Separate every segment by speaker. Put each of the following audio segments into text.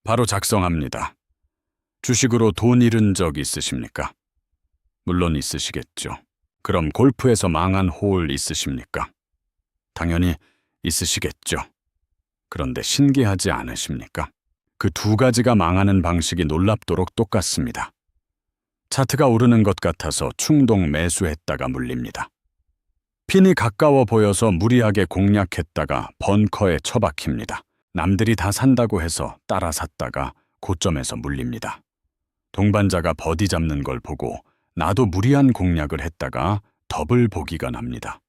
Speaker 1: 바로 작성합니다. 주식으로 돈 잃은 적 있으십니까? 물론 있으시겠죠. 그럼 골프에서 망한 홀 있으십니까? 당연히 있으시겠죠. 그런데 신기하지 않으십니까? 그 두 가지가 망하는 방식이 놀랍도록 똑같습니다. 차트가 오르는 것 같아서 충동 매수했다가 물립니다. 핀이 가까워 보여서 무리하게 공략했다가 벙커에 처박힙니다. 남들이 다 산다고 해서 따라 샀다가 고점에서 물립니다. 동반자가 버디 잡는 걸 보고 나도 무리한 공략을 했다가 더블 보기가 납니다.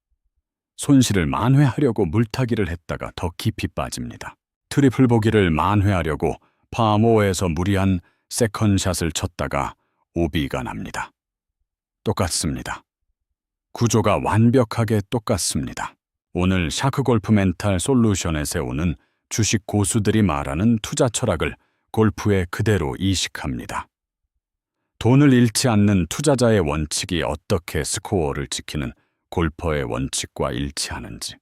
Speaker 1: 손실을 만회하려고 물타기를 했다가 더 깊이 빠집니다. 트리플 보기를 만회하려고 파5에서 무리한 세컨샷을 쳤다가 오비가 납니다. 똑같습니다. 구조가 완벽하게 똑같습니다. 오늘 샤크골프 멘탈 솔루션에 세우는 주식 고수들이 말하는 투자 철학을 골프에 그대로 이식합니다. 돈을 잃지 않는 투자자의 원칙이 어떻게 스코어를 지키는 골퍼의 원칙과 일치하는지,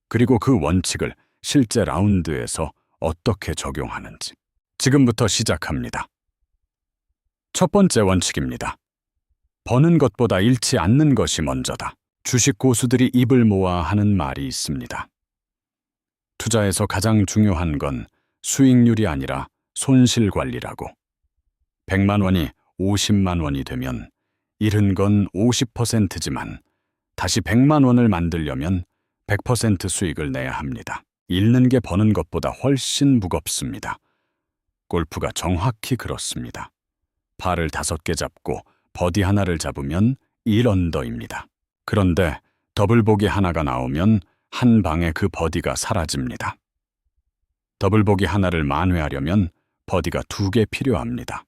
Speaker 1: 그리고 그 원칙을 실제 라운드에서 어떻게 적용하는지 지금부터 시작합니다. 첫 번째 원칙입니다. 버는 것보다 잃지 않는 것이 먼저다. 주식 고수들이 입을 모아 하는 말이 있습니다. 투자에서 가장 중요한 건 수익률이 아니라 손실 관리라고. 100만 원이 50만 원이 되면 잃은 건 50%지만 다시 100만 원을 만들려면 100% 수익을 내야 합니다. 잃는 게 버는 것보다 훨씬 무겁습니다. 골프가 정확히 그렇습니다. 파를 5개 잡고 버디 하나를 잡으면 1언더입니다. 그런데 더블 보기 하나가 나오면 한 방에 그 버디가 사라집니다. 더블 보기 하나를 만회하려면 버디가 2개 필요합니다.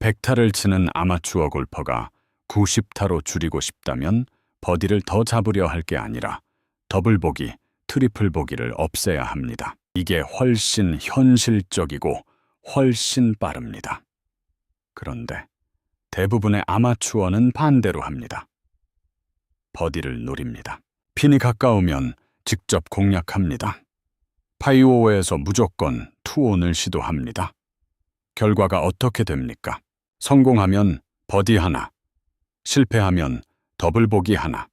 Speaker 1: 100타를 치는 아마추어 골퍼가 90타로 줄이고 싶다면 버디를 더 잡으려 할 게 아니라 더블 보기, 트리플 보기를 없애야 합니다. 이게 훨씬 현실적이고 훨씬 빠릅니다. 그런데 대부분의 아마추어는 반대로 합니다. 버디를 노립니다. 핀이 가까우면 직접 공략합니다. 파이오에서 무조건 투온을 시도합니다. 결과가 어떻게 됩니까? 성공하면 버디 하나, 실패하면 더블 보기 하나.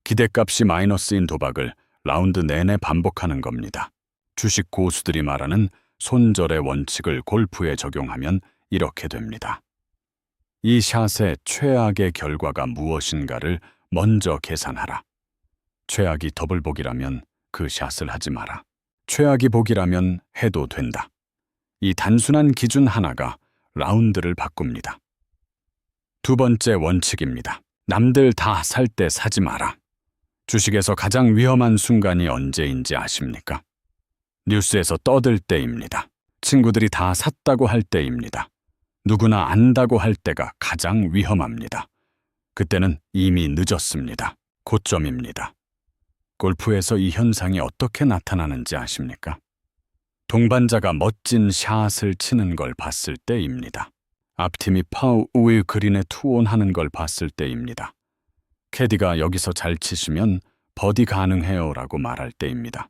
Speaker 1: 기대값이 마이너스인 도박을 라운드 내내 반복하는 겁니다. 주식 고수들이 말하는 손절의 원칙을 골프에 적용하면 이렇게 됩니다. 이 샷의 최악의 결과가 무엇인가를 먼저 계산하라. 최악이 더블 보기라면 그 샷을 하지 마라. 최악이 보기라면 해도 된다. 이 단순한 기준 하나가 라운드를 바꿉니다. 두 번째 원칙입니다. 남들 다 살 때 사지 마라. 주식에서 가장 위험한 순간이 언제인지 아십니까? 뉴스에서 떠들 때입니다. 친구들이 다 샀다고 할 때입니다. 누구나 안다고 할 때가 가장 위험합니다. 그때는 이미 늦었습니다. 고점입니다. 골프에서 이 현상이 어떻게 나타나는지 아십니까? 동반자가 멋진 샷을 치는 걸 봤을 때입니다. 앞팀이 파 우의 그린에 투혼하는 걸 봤을 때입니다. 캐디가 여기서 잘 치시면 버디 가능해요 라고 말할 때입니다.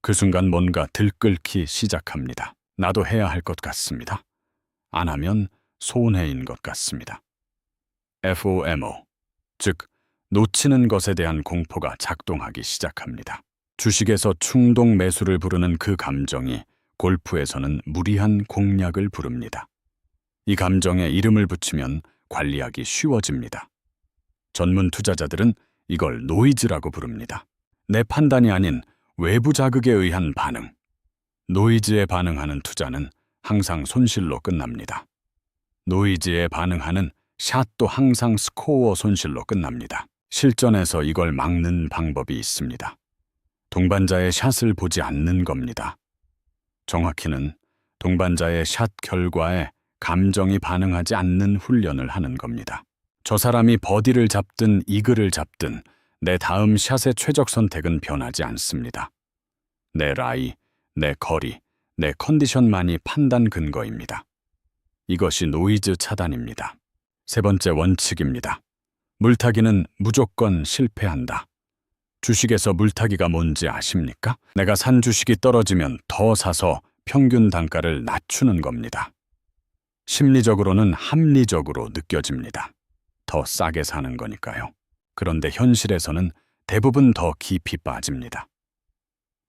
Speaker 1: 그 순간 뭔가 들끓기 시작합니다. 나도 해야 할 것 같습니다. 안 하면 손해인 것 같습니다. FOMO, 즉 놓치는 것에 대한 공포가 작동하기 시작합니다. 주식에서 충동 매수를 부르는 그 감정이 골프에서는 무리한 공략을 부릅니다. 이 감정에 이름을 붙이면 관리하기 쉬워집니다. 전문 투자자들은 이걸 노이즈라고 부릅니다. 내 판단이 아닌 외부 자극에 의한 반응. 노이즈에 반응하는 투자는 항상 손실로 끝납니다. 노이즈에 반응하는 샷도 항상 스코어 손실로 끝납니다. 실전에서 이걸 막는 방법이 있습니다. 동반자의 샷을 보지 않는 겁니다. 정확히는 동반자의 샷 결과에 감정이 반응하지 않는 훈련을 하는 겁니다. 저 사람이 버디를 잡든 이글을 잡든 내 다음 샷의 최적 선택은 변하지 않습니다. 내 라이, 내 거리, 내 컨디션만이 판단 근거입니다. 이것이 노이즈 차단입니다. 세 번째 원칙입니다. 물타기는 무조건 실패한다. 주식에서 물타기가 뭔지 아십니까? 내가 산 주식이 떨어지면 더 사서 평균 단가를 낮추는 겁니다. 심리적으로는 합리적으로 느껴집니다. 더 싸게 사는 거니까요. 그런데 현실에서는 대부분 더 깊이 빠집니다.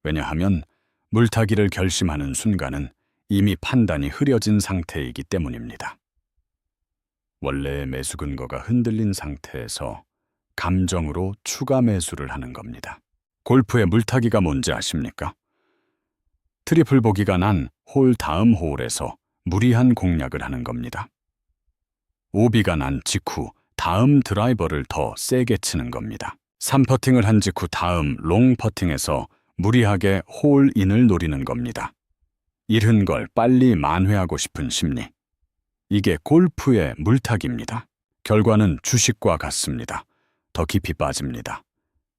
Speaker 1: 왜냐하면 물타기를 결심하는 순간은 이미 판단이 흐려진 상태이기 때문입니다. 원래의 매수 근거가 흔들린 상태에서 감정으로 추가 매수를 하는 겁니다. 골프의 물타기가 뭔지 아십니까? 트리플 보기가 난 홀 다음 홀에서 무리한 공략을 하는 겁니다. 오비가 난 직후 다음 드라이버를 더 세게 치는 겁니다. 3퍼팅을 한 직후 다음 롱 퍼팅에서 무리하게 홀인을 노리는 겁니다. 잃은 걸 빨리 만회하고 싶은 심리. 이게 골프의 물타기입니다. 결과는 주식과 같습니다. 더 깊이 빠집니다.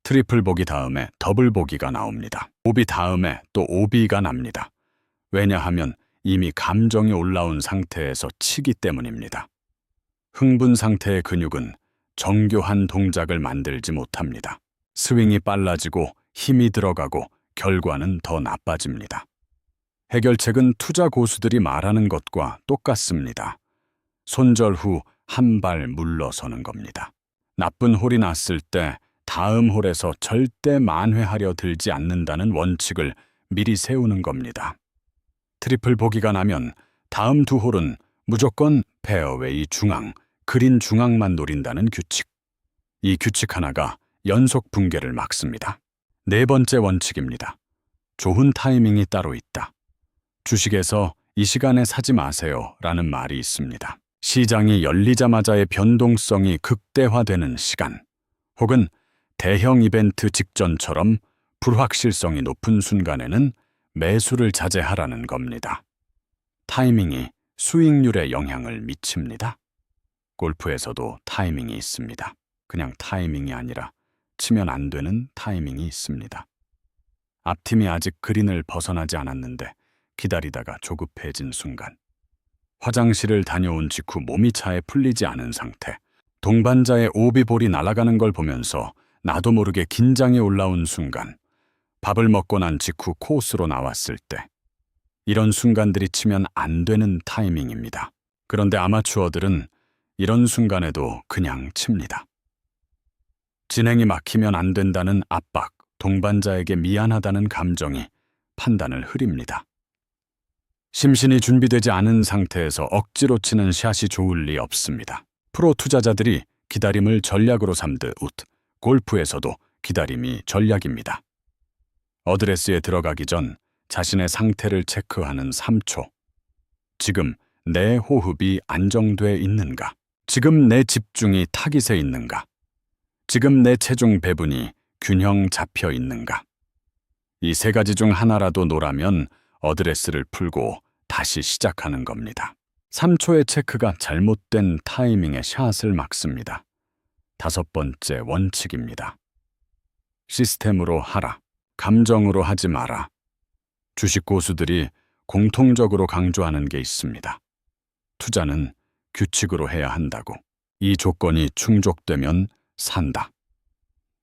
Speaker 1: 트리플 보기 다음에 더블 보기가 나옵니다. 오비 다음에 또 오비가 납니다. 왜냐하면 이미 감정이 올라온 상태에서 치기 때문입니다. 흥분 상태의 근육은 정교한 동작을 만들지 못합니다. 스윙이 빨라지고 힘이 들어가고 결과는 더 나빠집니다. 해결책은 투자 고수들이 말하는 것과 똑같습니다. 손절 후 한 발 물러서는 겁니다. 나쁜 홀이 났을 때 다음 홀에서 절대 만회하려 들지 않는다는 원칙을 미리 세우는 겁니다. 트리플 보기가 나면 다음 두 홀은 무조건 페어웨이 중앙, 그린 중앙만 노린다는 규칙. 이 규칙 하나가 연속 붕괴를 막습니다. 네 번째 원칙입니다. 좋은 타이밍이 따로 있다. 주식에서 이 시간에 사지 마세요 라는 말이 있습니다. 시장이 열리자마자의 변동성이 극대화되는 시간, 혹은 대형 이벤트 직전처럼 불확실성이 높은 순간에는 매수를 자제하라는 겁니다. 타이밍이 수익률에 영향을 미칩니다. 골프에서도 타이밍이 있습니다. 그냥 타이밍이 아니라 치면 안 되는 타이밍이 있습니다. 앞팀이 아직 그린을 벗어나지 않았는데 기다리다가 조급해진 순간, 화장실을 다녀온 직후 몸이 차에 풀리지 않은 상태, 동반자의 오비볼이 날아가는 걸 보면서 나도 모르게 긴장이 올라온 순간, 밥을 먹고 난 직후 코스로 나왔을 때, 이런 순간들이 치면 안 되는 타이밍입니다. 그런데 아마추어들은 이런 순간에도 그냥 칩니다. 진행이 막히면 안 된다는 압박, 동반자에게 미안하다는 감정이 판단을 흐립니다. 심신이 준비되지 않은 상태에서 억지로 치는 샷이 좋을 리 없습니다. 프로 투자자들이 기다림을 전략으로 삼듯 골프에서도 기다림이 전략입니다. 어드레스에 들어가기 전 자신의 상태를 체크하는 3초. 지금 내 호흡이 안정돼 있는가? 지금 내 집중이 타깃에 있는가? 지금 내 체중 배분이 균형 잡혀 있는가? 이 세 가지 중 하나라도 노라면 어드레스를 풀고 다시 시작하는 겁니다. 3초의 체크가 잘못된 타이밍에 샷을 막습니다. 다섯 번째 원칙입니다. 시스템으로 하라. 감정으로 하지 마라. 주식 고수들이 공통적으로 강조하는 게 있습니다. 투자는 규칙으로 해야 한다고. 이 조건이 충족되면 산다.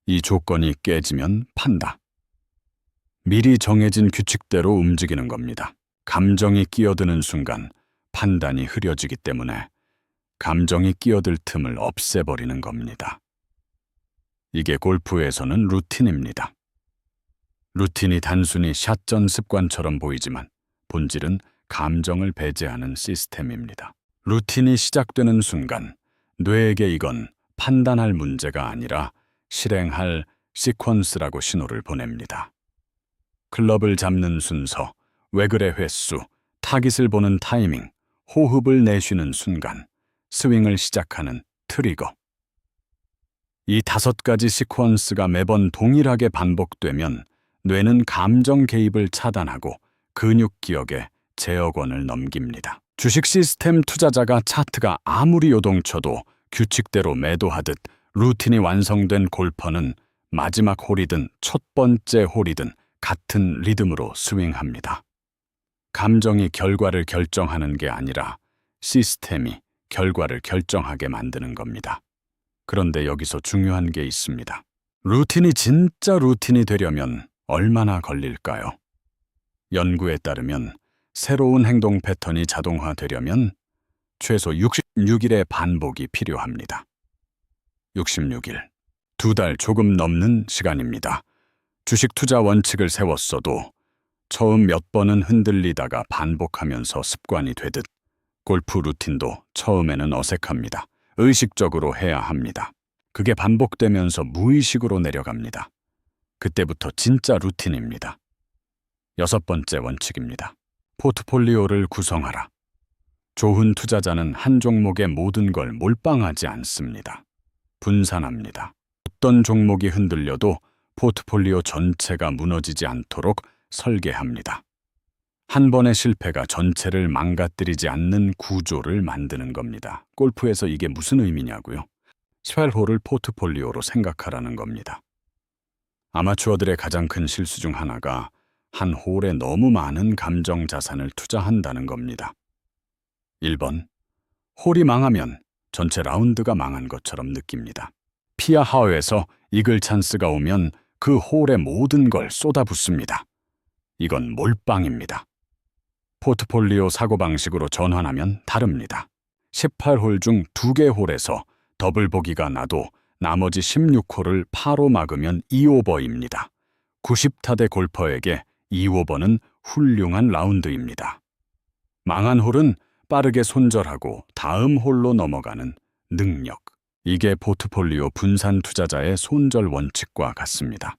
Speaker 1: 이 조건이 깨지면 판다. 미리 정해진 규칙대로 움직이는 겁니다. 감정이 끼어드는 순간 판단이 흐려지기 때문에 감정이 끼어들 틈을 없애버리는 겁니다. 이게 골프에서는 루틴입니다. 루틴이 단순히 샷전 습관처럼 보이지만 본질은 감정을 배제하는 시스템입니다. 루틴이 시작되는 순간 뇌에게 이건 판단할 문제가 아니라 실행할 시퀀스라고 신호를 보냅니다. 클럽을 잡는 순서, 왜 그래 횟수, 타깃을 보는 타이밍, 호흡을 내쉬는 순간, 스윙을 시작하는 트리거. 이 5가지 시퀀스가 매번 동일하게 반복되면 뇌는 감정 개입을 차단하고 근육 기억에 제어권을 넘깁니다. 주식 시스템 투자자가 차트가 아무리 요동쳐도 규칙대로 매도하듯 루틴이 완성된 골퍼는 마지막 홀이든 첫 번째 홀이든 같은 리듬으로 스윙합니다. 감정이 결과를 결정하는 게 아니라 시스템이 결과를 결정하게 만드는 겁니다. 그런데 여기서 중요한 게 있습니다. 루틴이 진짜 루틴이 되려면 얼마나 걸릴까요? 연구에 따르면 새로운 행동 패턴이 자동화되려면 최소 66일의 반복이 필요합니다. 66일, 2달 조금 넘는 시간입니다. 주식 투자 원칙을 세웠어도 처음 몇 번은 흔들리다가 반복하면서 습관이 되듯 골프 루틴도 처음에는 어색합니다. 의식적으로 해야 합니다. 그게 반복되면서 무의식으로 내려갑니다. 그때부터 진짜 루틴입니다. 6번째 원칙입니다. 포트폴리오를 구성하라. 좋은 투자자는 한 종목의 모든 걸 몰빵하지 않습니다. 분산합니다. 어떤 종목이 흔들려도 포트폴리오 전체가 무너지지 않도록 설계합니다. 한 번의 실패가 전체를 망가뜨리지 않는 구조를 만드는 겁니다. 골프에서 이게 무슨 의미냐고요? 18홀을 포트폴리오로 생각하라는 겁니다. 아마추어들의 가장 큰 실수 중 하나가 한 홀에 너무 많은 감정 자산을 투자한다는 겁니다. 1번, 홀이 망하면 전체 라운드가 망한 것처럼 느낍니다. 피아 하우에서 이글 찬스가 오면 그 홀에 모든 걸 쏟아붓습니다. 이건 몰빵입니다. 포트폴리오 사고방식으로 전환하면 다릅니다. 18홀 중 2개 홀에서 더블 보기가 나도 나머지 16홀을 파로 막으면 2오버입니다. 90타대 골퍼에게 2오버는 훌륭한 라운드입니다. 망한 홀은 빠르게 손절하고 다음 홀로 넘어가는 능력. 이게 포트폴리오 분산 투자자의 손절 원칙과 같습니다.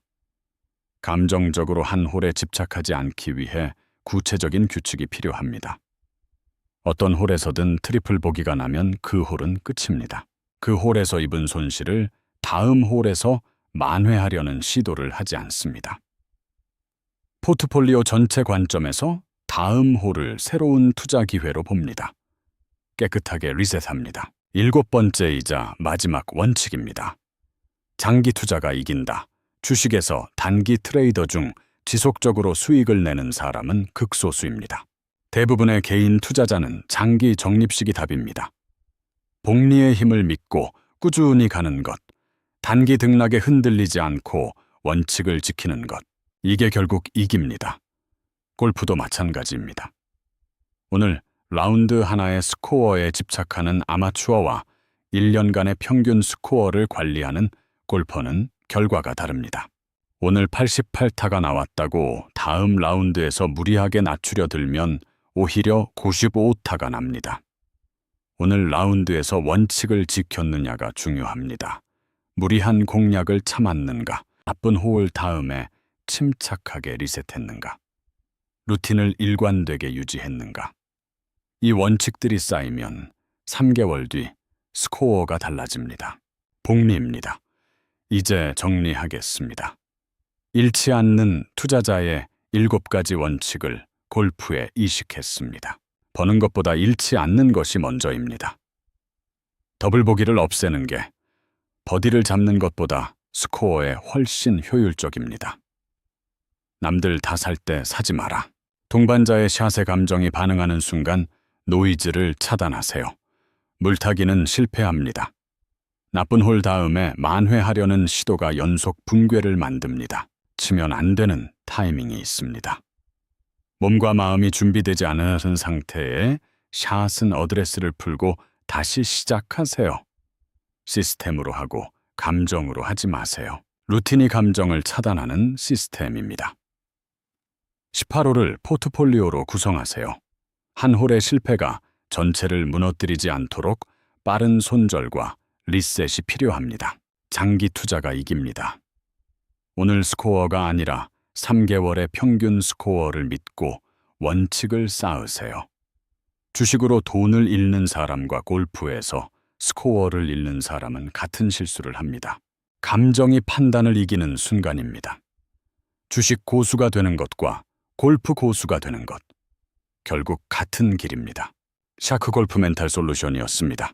Speaker 1: 감정적으로 한 홀에 집착하지 않기 위해 구체적인 규칙이 필요합니다. 어떤 홀에서든 트리플 보기가 나면 그 홀은 끝입니다. 그 홀에서 입은 손실을 다음 홀에서 만회하려는 시도를 하지 않습니다. 포트폴리오 전체 관점에서 다음 홀을 새로운 투자 기회로 봅니다. 깨끗하게 리셋합니다. 7번째이자 마지막 원칙입니다. 장기 투자가 이긴다. 주식에서 단기 트레이더 중 지속적으로 수익을 내는 사람은 극소수입니다. 대부분의 개인 투자자는 장기 적립식이 답입니다. 복리의 힘을 믿고 꾸준히 가는 것, 단기 등락에 흔들리지 않고 원칙을 지키는 것, 이게 결국 이깁니다. 골프도 마찬가지입니다. 오늘 라운드 하나의 스코어에 집착하는 아마추어와 1년간의 평균 스코어를 관리하는 골퍼는 결과가 다릅니다. 오늘 88타가 나왔다고 다음 라운드에서 무리하게 낮추려 들면 오히려 95타가 납니다. 오늘 라운드에서 원칙을 지켰느냐가 중요합니다. 무리한 공략을 참았는가, 나쁜 홀 다음에 침착하게 리셋했는가, 루틴을 일관되게 유지했는가. 이 원칙들이 쌓이면 3개월 뒤 스코어가 달라집니다. 복리입니다. 이제 정리하겠습니다. 잃지 않는 투자자의 7가지 원칙을 골프에 이식했습니다. 버는 것보다 잃지 않는 것이 먼저입니다. 더블 보기를 없애는 게 버디를 잡는 것보다 스코어에 훨씬 효율적입니다. 남들 다 살 때 사지 마라. 동반자의 샷에 감정이 반응하는 순간 노이즈를 차단하세요. 물타기는 실패합니다. 나쁜 홀 다음에 만회하려는 시도가 연속 붕괴를 만듭니다. 치면 안 되는 타이밍이 있습니다. 몸과 마음이 준비되지 않은 상태에 샷은 어드레스를 풀고 다시 시작하세요. 시스템으로 하고 감정으로 하지 마세요. 루틴이 감정을 차단하는 시스템입니다. 18홀을 포트폴리오로 구성하세요. 한 홀의 실패가 전체를 무너뜨리지 않도록 빠른 손절과 리셋이 필요합니다. 장기 투자가 이깁니다. 오늘 스코어가 아니라 3개월의 평균 스코어를 믿고 원칙을 쌓으세요. 주식으로 돈을 잃는 사람과 골프에서 스코어를 잃는 사람은 같은 실수를 합니다. 감정이 판단을 이기는 순간입니다. 주식 고수가 되는 것과 골프 고수가 되는 것, 결국 같은 길입니다. 샤크 골프 멘탈 솔루션이었습니다.